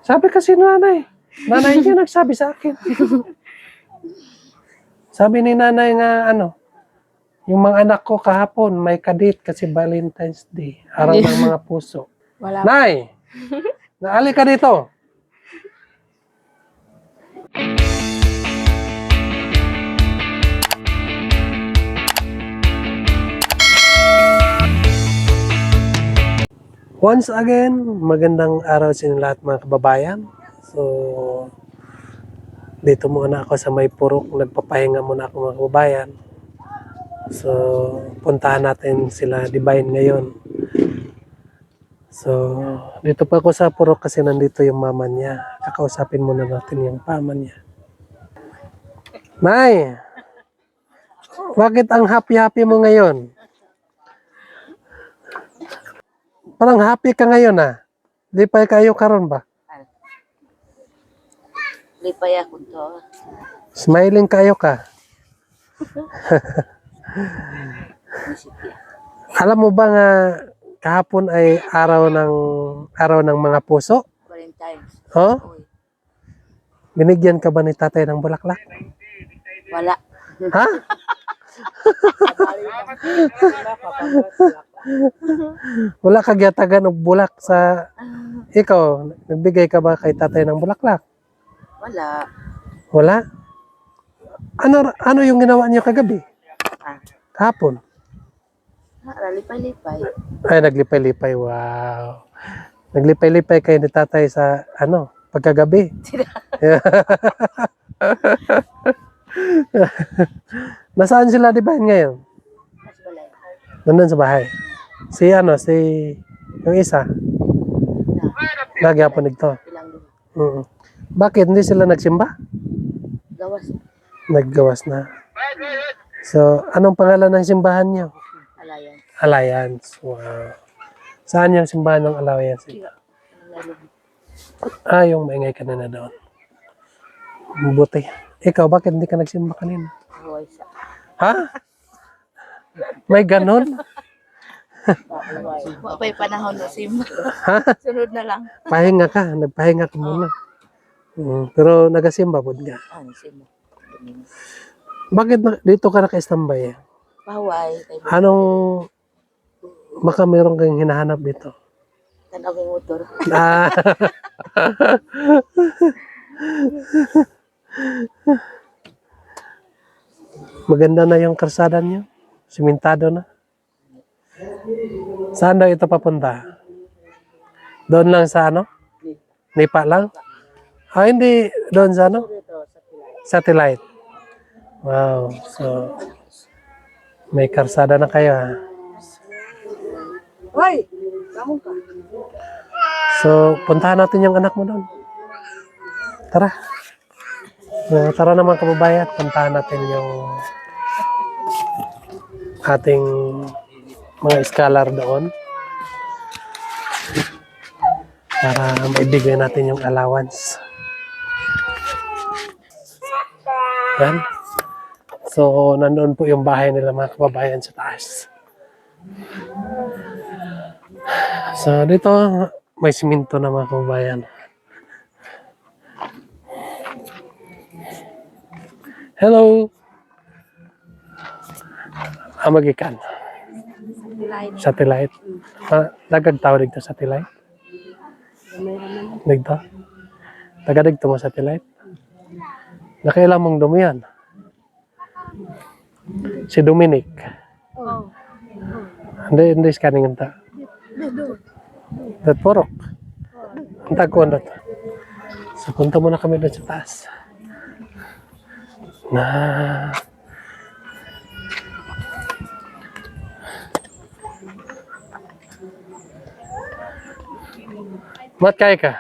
Sabi kasi nanay. Nanay niya nagsabi sa akin. Sabi ni nanay nga yung mga anak ko kahapon may kadate kasi Valentine's Day. Araw ng mga puso. Wala. Nay! Naali ka dito. Once again, magandang araw sa inyo lahat mga kababayan. So, dito muna ako sa may purok. Nagpapahinga muna ako mga kababayan. So, puntahan natin sila Divine ngayon. So, dito pa ako sa purok kasi nandito yung mama niya. Kakausapin muna natin yung pama niya. Nay! Bakit ang happy-happy mo ngayon? Parang happy ka ngayon Di pa kayo karon ba? Lipay ako to. Smiling kayo ka. Alam mo ba nga kahapon ay araw ng mga puso? Valentine's. Oh? Uy, Binigyan ka ba ni tatay ng bulaklak? wala. Ha? Wala ka gyatagan og bulak sa ikaw. Nagbigay ka ba kay tatay ng bulaklak? Wala. Wala? Ano yung ginawa niyo kagabi? Ah, Kahapon? lipay-lipay. Ay, naglipay-lipay. Wow. Naglipay-lipay kayo ni tatay sa pagkagabi. Nasaan sila di ba ngayon? Mas balay. Nandun sa bahay. Si yung isa. Nagyapon nito. Ilang lima. Bakit hindi sila nagsimba? Gawas. Naggawas na. So, anong pangalan ng simbahan niyo? Alayan. Alliance. Wow. Saan yung simbahan ng Alliance? Yung maingay ka na doon. Mabuti. Ikaw, bakit hindi ka nagsimba kanina? Huway sa. Ha? May ganon? Mapay panahon na sim. Ha? Sunod na lang. Pahinga ka. Nagpahinga ka muna. Pero nagasimba po nga. Ano sim? Bakit dito ka naka-standby? Pahaway. Anong baka meron kang hinahanap dito? Tanaw yung motor. Ah. Maganda na yung kalsada niyo. Simentado na. Saan daw ito papunta? Doon lang sa Nipa lang? Hindi. Doon sa Satellite. Wow. So, may kalsada na kayo Hoy! Kamong ka. So, puntahan natin yung anak mo doon. Tara. Tara naman kababayan. Puntahan natin yung ating mga scholar doon. Para maibigay natin yung allowance. Yan. So, nandoon po yung bahay nila mga kababayan sa taas. So, dito may siminto na mga kababayan. Hello! Magikan. Satellite. Dagag tao dito satellite? Dito? Dagag mo satellite? Nakailan mong dumi yan? Si Dominic. Hindi scanning anta. Dat porok. Anta ko na. So punta muna kami doon sa taas. Mat kaya ka?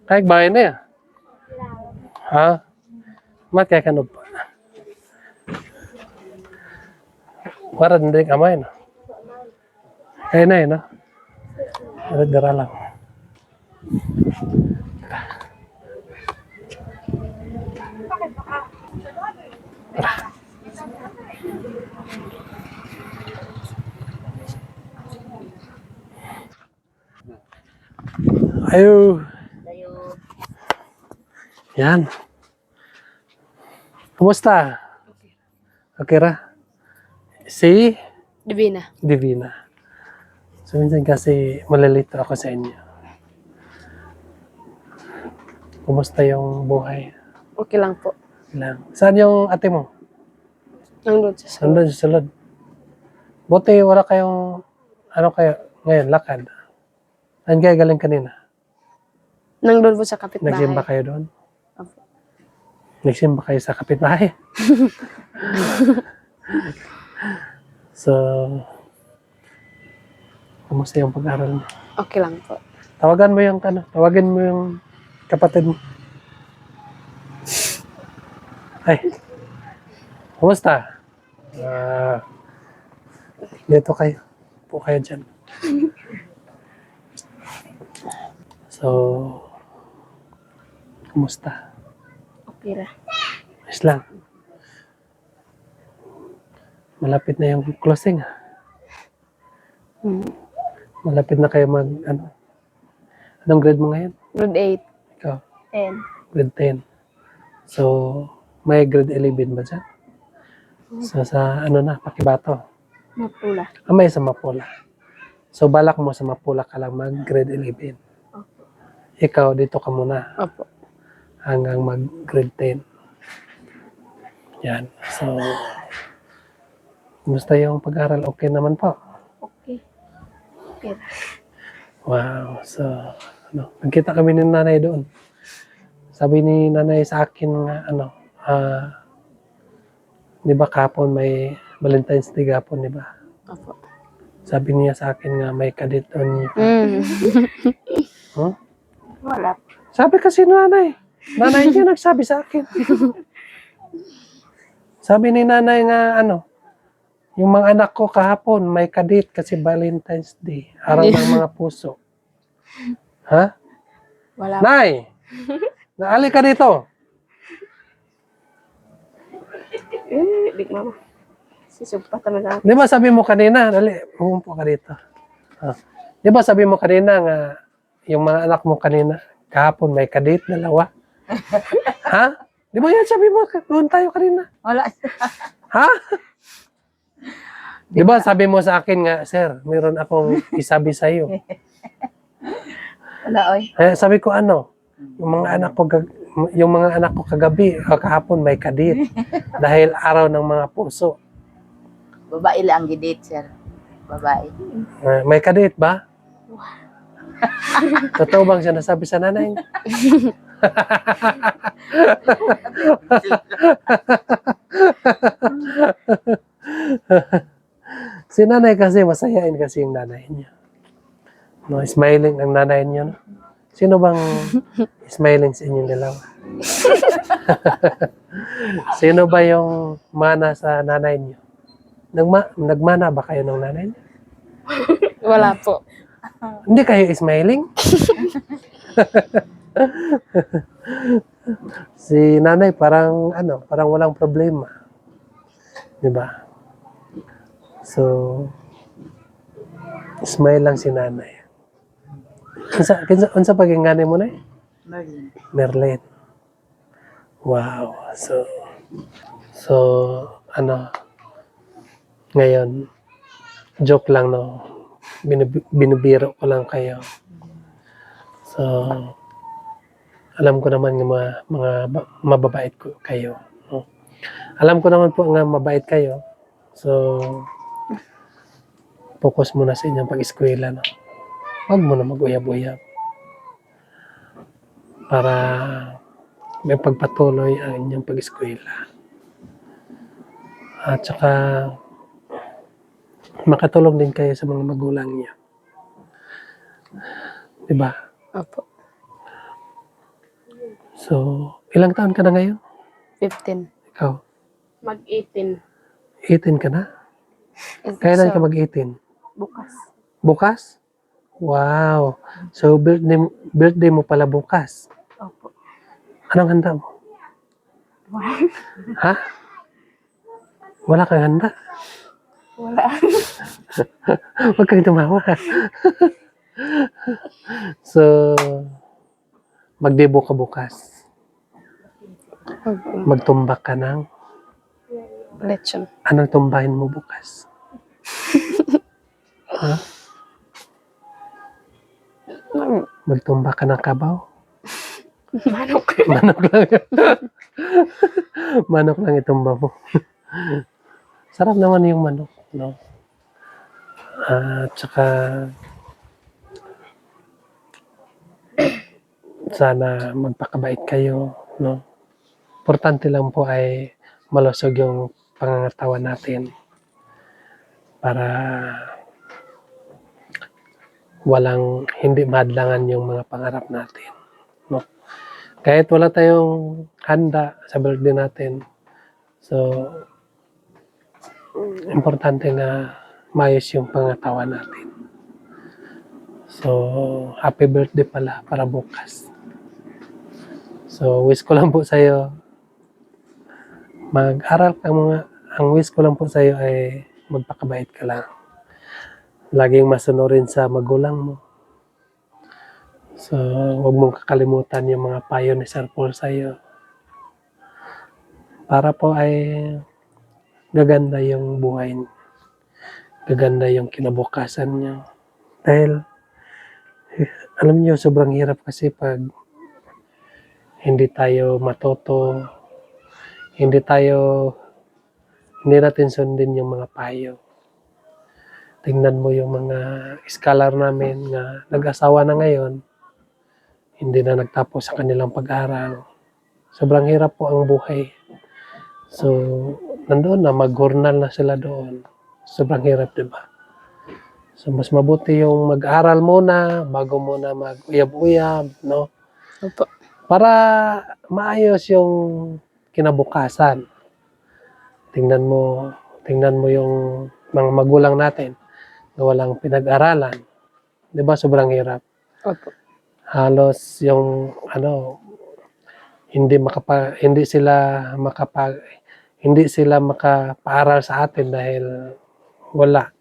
Kaya bahay na yan? Ha? Mat kaya ka no? Para hindi kamay no? Kaya na no? Dara lang. Ayo. Tayo. Yan. Kumusta? Okay ra? Si Divina. Divina. So, minsan kasi malalito ako sa inyo. Kumusta yung buhay? Okay lang po. Lang. Saan yung ate mo? Nandun sa salon. Nandun sa salon. Buti wala kayong, ano kayo, ngayon, lakad. Saan kayo galing kanina? Nandun po sa kapitbahay. Nagsimba kayo doon? Opo. Nagsimba kayo sa kapitbahay? So, kumusta yung pag-aaral mo? Okay lang po. Tawagin mo yung kapatid mo. Ay, kumusta? Dito kayo. Po kayo dyan. So, kumusta? Okay ra. Ayos lang. Malapit na yung closing. Malapit na kayo anong grade mo ngayon? Grade Ikaw? 8, 10. Grade 10. So, may grade 11 ba dyan? So, sa Pakibato. Mapula. May sa Mapula. So, balak mo sa Mapula ka lang mag grade 11. Opo. Ikaw, dito ka muna Opo. hanggang mag grade 10. Yan. So, kumusta yung pag-aral? Okay naman po. Okay. Okay ra. Wow. So, nagkita kami ni nanay doon. Sabi ni nanay sa akin nga, di ba kapon may Valentine's Day kapon, di ba? Opo. Sabi niya sa akin nga may kadit on. Huh? Wala. Sabi kasi nanay. Nanay niya nagsabi sa akin. Sabi ni nanay nga yung mga anak ko kahapon may kadit kasi Valentine's Day. Araw ng mga puso. Ha? Wala. Nay! Naali ka dito. Di mama. Sisugpa naman ako. Di ba sabi mo kanina, dali, umumpo ka dito. Di ba sabi mo kanina nga, yung mga anak mo kanina, kahapon may kadit, dalawa. Ha? Di ba yan sabi mo, doon tayo kanina. Wala. Ha? Di ba sabi mo sa akin nga, sir, mayroon akong isabi sa iyo. Wala, oy. Sabi ko yung mga anak ko kagabi, kahapon may kadit. Dahil araw ng mga puso. Babae lang ang gidit, sir. Babae. May kadit ba? Totoo bang siya nasabi sa nanay? Si nanay kasi, masayain kasi yung nanay niya. No, smiling ang nanay niya. No? Sino bang smiling sa inyong dalawa? Sino ba yung mana sa nanay niyo? Nagmana ba kayo ng nanay niyo? Wala po. Hindi kayo smiling? Si nanay parang walang problema. 'Di ba? So, smile lang si nanay. Unsa pagingani mo na? Merlin. Merlin. Wow. So ngayon, joke lang, no? Binubiro ko lang kayo. So, alam ko naman yung mga mababait ko kayo. No? Alam ko naman po nga mabait kayo. So, focus muna sa inyong pag-eskwela. No? Huwag mo na mag-uyab-uyab. Para may pagpatuloy ang inyong pag-eskwela. At saka, makatulong din kayo sa mga magulang niyo. Diba? Opo. So, ilang taon ka na ngayon? 15. Ikaw? Mag-18. 18 ka na? Kailan ka mag-18? Bukas. Bukas? Wow! So, birthday mo pala bukas. Opo. Anong handa mo? Ha? Wala kang handa? Wala. Huwag kang tumawa. So, magdebo ka bukas. Magtumbak ka ng, Lechon. anong tumbahin mo bukas? Ha? Magtumbak ka ng kabaw? Manok. Manok lang. Manok lang itumba mo. Sarap naman yung manok, no? At saka sana magpakabait kayo, no? Importante lang po ay malusog yung pangangatawan natin para hindi madlangan yung mga pangarap natin, no? Kahit wala tayong handa sa birthday natin, so importante na maayos yung pangangatawan natin. So, happy birthday pala para bukas. So, wish ko lang po sa'yo, mag-aral ka ang wish ko lang po sa'yo ay magpakabait ka lang. Laging masunurin sa magulang mo. So, huwag mong kakalimutan yung mga payo ni Sir Paul sa'yo. Para po ay gaganda yung buhay niyo. Gaganda yung kinabukasan niyo. Dahil, alam niyo, sobrang hirap kasi pag hindi tayo matuto, hindi natin sundin yung mga payo. Tingnan mo yung mga scholar namin na nag-asawa na ngayon, hindi na nagtapos sa kanilang pag-aaral. Sobrang hirap po ang buhay. So, nandoon na, mag-journal na sila doon. Sobrang hirap, di ba? So, mas mabuti yung mag-aral muna, bago muna mag-uyab-uyab, no? Opo. Para maayos yung kinabukasan. Tingnan mo yung mga magulang natin na walang pinag-aralan. Di ba? Sobrang hirap. Opo. Halos yung hindi sila makapaaral sa atin dahil wala,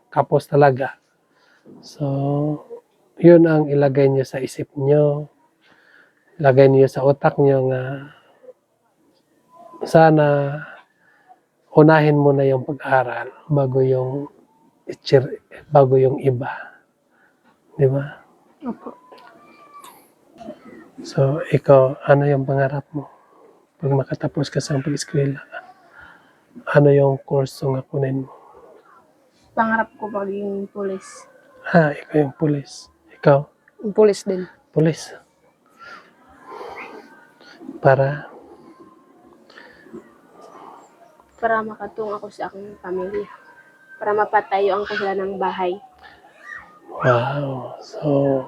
kapos talaga. So, yun ang ilagay niyo sa isip niyo, ilagay niyo sa utak niyo nga sana unahin mo na yung pag-aral bago yung iba, di ba? Opo. So, ikaw, ano yung pangarap mo? Pag makatapos ka sa pag-eskwela, ano yung kurso nga kunin mo? Pangarap ko maging pulis. Ikaw yung pulis. Ikaw, Pulis din. pulis. Para, Para makatulong ako sa aking pamilya. Para mapatayo ang sila ng bahay. wow. So,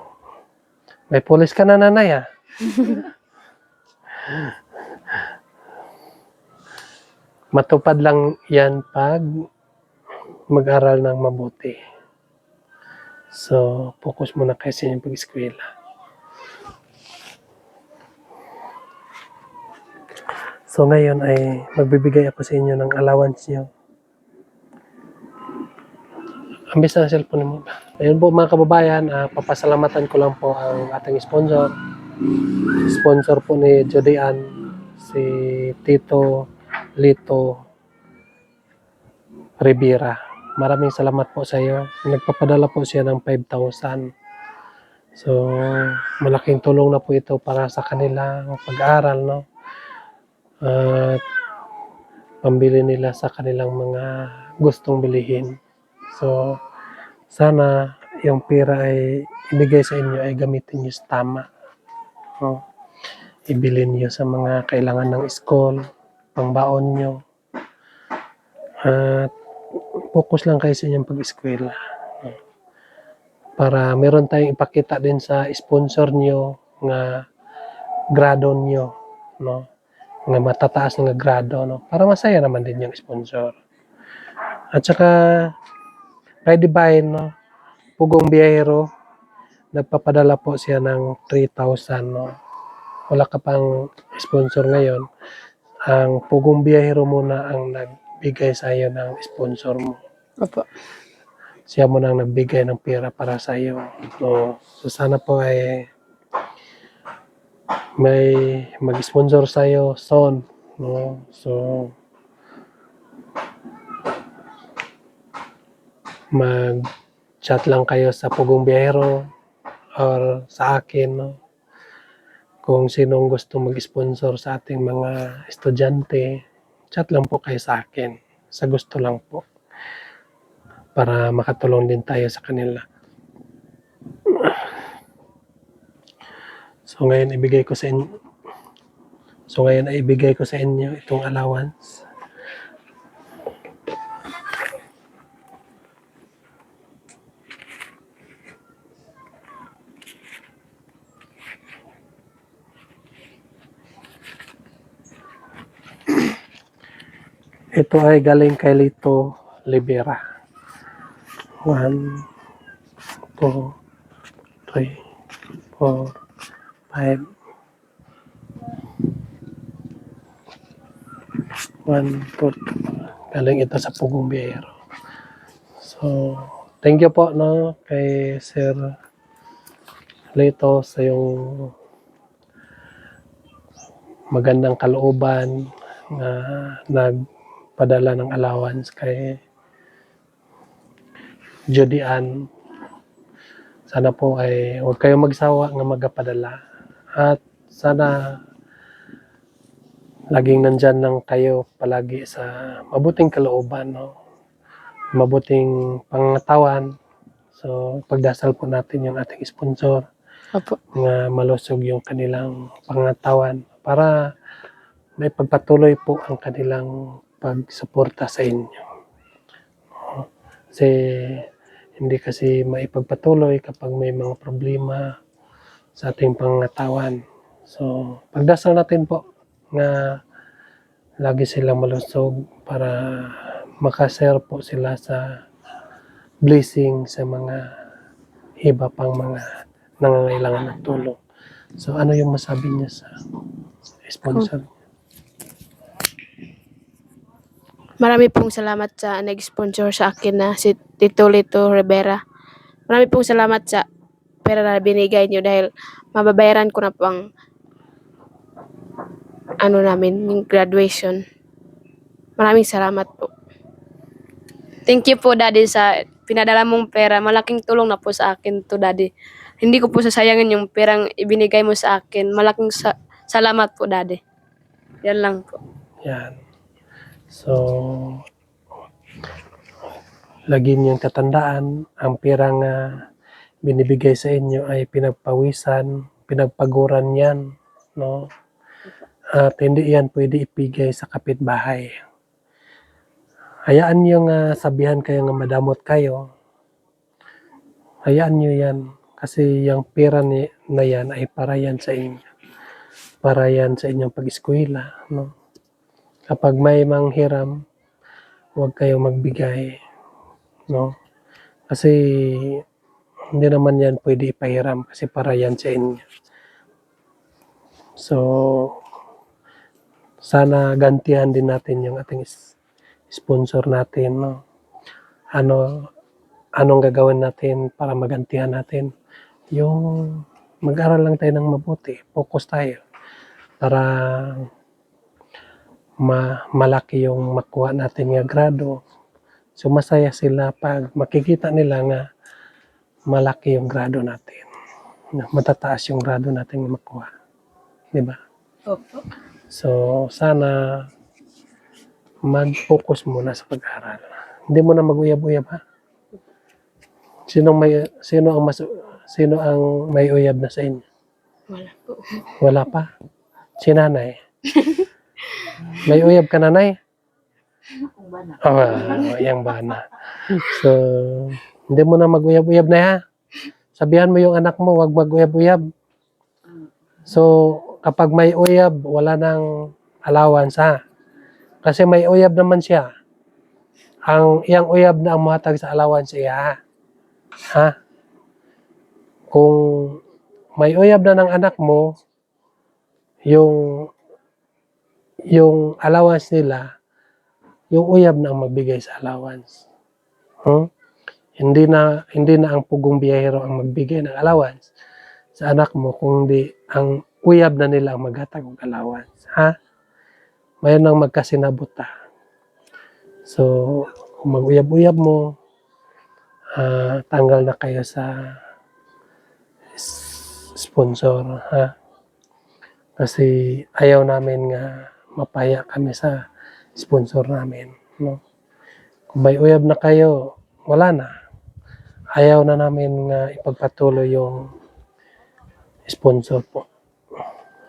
may pulis ka na, nanay, ah. Matupad lang yan pag mag-aral ng mabuti. So, focus muna kayo sa inyong pag-eskwela. So, ngayon ay magbibigay ako sa inyo ng allowance nyo. Ambis na cellphone mo. Ayun po mga kababayan, papasalamatan ko lang po ang ating sponsor. Sponsor po ni Jodian, si Tito Lito Rivera. Maraming salamat po sa iyo. Nagpapadala po siya ng 5,000. So, malaking tulong na po ito para sa kanilang pag-aaral, no? At pambili nila sa kanilang mga gustong bilihin. So, sana yung pera ay ibigay sa inyo ay gamitin nyo sa tama. No? Ibilin nyo sa mga kailangan ng school, pangbaon nyo. At focus lang kayo sa inyong pag-eskwela. No? Para meron tayong ipakita din sa sponsor nyo nga grado nyo. No? Nga matataas ng grado. No? Para masaya naman din yung sponsor. At saka, by divine, no? Pugong Biyahero, nagpapadala po siya ng 3,000. No? Wala ka pang sponsor ngayon. Ang Pugong Biyahero muna ang nagbigay sa iyo ng sponsor mo. Opo. Siya mo nang nagbigay ng pera para sa iyo. No? So sana po ay may mag-sponsor sa'yo soon, no? So, mag-chat lang kayo sa Pugong Biyahero or sa akin, no? Kung sinong gusto mag-sponsor sa ating mga estudyante, chat lang po kayo sa akin. Sa gusto lang po. Para makatulong din tayo sa kanila. So ngayon ibigay ko sa inyo. So ngayon ay ibigay ko sa inyo itong allowance. Ito ay galing kay Lito Libera. 1, 2, 3, 4, 5. 1, 2, galing ito sa Pugong Biyahero. So, thank you po, no, kay Sir Lito sa yung magandang kalooban na nagpadala ng allowance kay Judy Ann. Sana po ay huwag kayong magsawa nga magapadala. At sana laging nandyan lang kayo palagi sa mabuting kalooban, no? Mabuting pangatawan. So, pagdasal po natin yung ating sponsor Opo. nga malusog yung kanilang pangatawan para may pagpatuloy po ang kanilang pagsuporta sa inyo. Kasi hindi kasi maipagpatuloy kapag may mga problema sa ating pangatawan. So, pagdasal natin po nga lagi silang malusog para makashare po sila sa blessing sa mga iba pang mga nangangailangan ng tulong. So, ano yung masabi niya sa sponsor? Marami pong salamat sa nag-sponsor sa akin na si Tito Lito Rivera. Marami pong salamat sa pera na binigay niyo dahil mababayaran ko na po ang yung graduation. Maraming salamat po. Thank you po, Daddy, sa pinadala mong pera. Malaking tulong na po sa akin to, Daddy. Hindi ko po sasayangin yung perang ibinigay mo sa akin. Malaking salamat po, Daddy. Yan lang po. Yan. So, lagi niyong tatandaan, ang pera nga binibigay sa inyo ay pinagpawisan, pinagpaguran yan, no? At hindi yan pwede ipigay sa kapitbahay. Hayaan niyo nga sabihan kayo nga madamot kayo. Hayaan niyo yan. Kasi yung pera na yan ay para yan sa inyo. Para yan sa inyong pag-eskwela, no? Kapag may manghiram, huwag kayong magbigay, no? Kasi hindi naman yan pwede ipahiram kasi para yan sa inyo. So, sana gantihan din natin yung ating sponsor natin, no? Anong gagawin natin para magantihan natin? Yung mag-aral lang tayo ng mabuti, focus tayo para malaki yung makuha natin nga grado. So masaya sila pag makikita nila nga malaki yung grado natin. Matataas yung grado natin na makuha. Di ba? Opo. So sana mag-focus muna sa pag-aaral. Hindi mo na mag-uyab-uyab, ha? Sino ang may uyab na sa inyo? Wala po. Wala pa? Si nanay? May uyab ka, nanay? Kung ba na? Yang bana. So, hindi mo na mag-uyab-uyab na, ha? Sabihan mo yung anak mo, wag mag-uyab-uyab. So, kapag may uyab, wala nang allowance, ha? Kasi may uyab naman siya. Ang iyang uyab na ang mahatag sa allowance iya, ha? Ha? Kung may uyab na ng anak mo, yung allowance nila, yung uyab na ang magbigay sa allowance. Hindi na ang Pugong Biyahero ang magbigay ng allowance sa anak mo, kundi ang uyab na nila ang maghatag og allowance, ha? Mayon ang magkasinabot ta. So, kung mag-uyab-uyab mo, tanggal na kayo sa sponsor, ha? Kasi ayaw namin nga mapaya kami sa sponsor namin, no? Kung may uyab na kayo, wala na. Ayaw na namin nga ipagpatuloy yung sponsor po.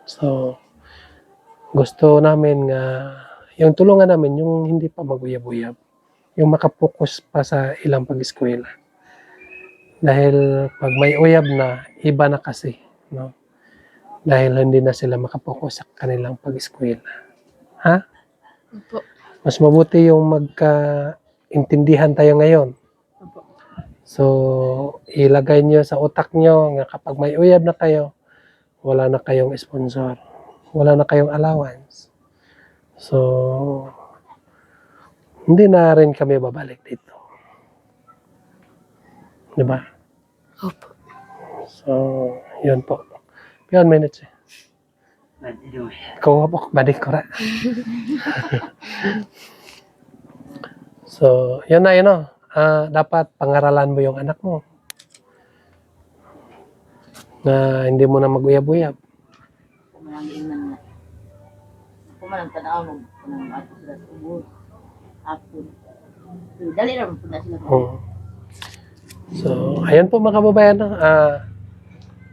So, gusto namin nga yung tulungan namin yung hindi pa mag-uyab-uyab. Yung makapokus pa sa ilang pag-eskwela. Dahil pag may uyab na, iba na kasi, no? Dahil hindi na sila makapokus sa kanilang pag-eskwela. Ha? Opo. Mas mabuti yung magka-intindihan tayo ngayon. Opo. So, ilagay nyo sa utak nyo nga kapag may uyab na kayo, wala na kayong sponsor. Wala na kayong allowance. So, hindi na rin kami babalik dito. Diba? Opo. So, yun po. 1 minute eh. Kuha po, balik ko ra. So, yun na yun, no? Dapat pangaralan mo yung anak mo. Na hindi mo na mag-uyab-uyab. Kumanangin man na. Ako man ang tanaw mo. Kunang ato sila sa ubos. Ako. Dali rin po na sila. So, ayun po mga kababayan, no?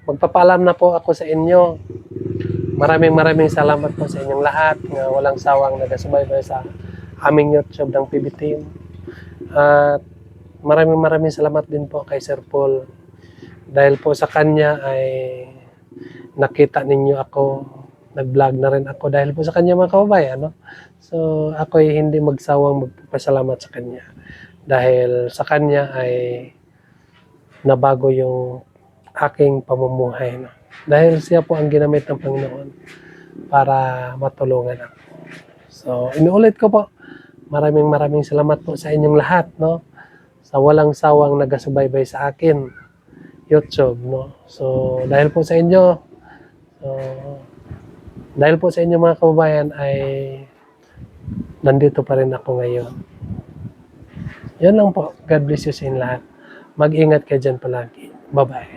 Magpapaalam na po ako sa inyo. Maraming salamat po sa inyong lahat nga walang sawang nagasubaybay sa aming YouTube ng PB Team. At maraming salamat din po kay Sir Paul. Dahil po sa kanya ay nakita ninyo ako, nag-vlog na rin ako dahil po sa kanya mga kababayan. No? So ako ay hindi magsawang magpapasalamat sa kanya. Dahil sa kanya ay nabago yung aking pamumuhay. No? Dahil siya po ang ginamit ng Panginoon para matulungan ako. So, inuulit ko po, maraming salamat po sa inyong lahat, no? Sa walang sawang nagasubaybay sa akin, YouTube, no? So, dahil po sa inyo, mga kababayan ay nandito pa rin ako ngayon. Yan lang po. God bless you sa inyo lahat. Mag-ingat kayo dyan palagi. Bye-bye.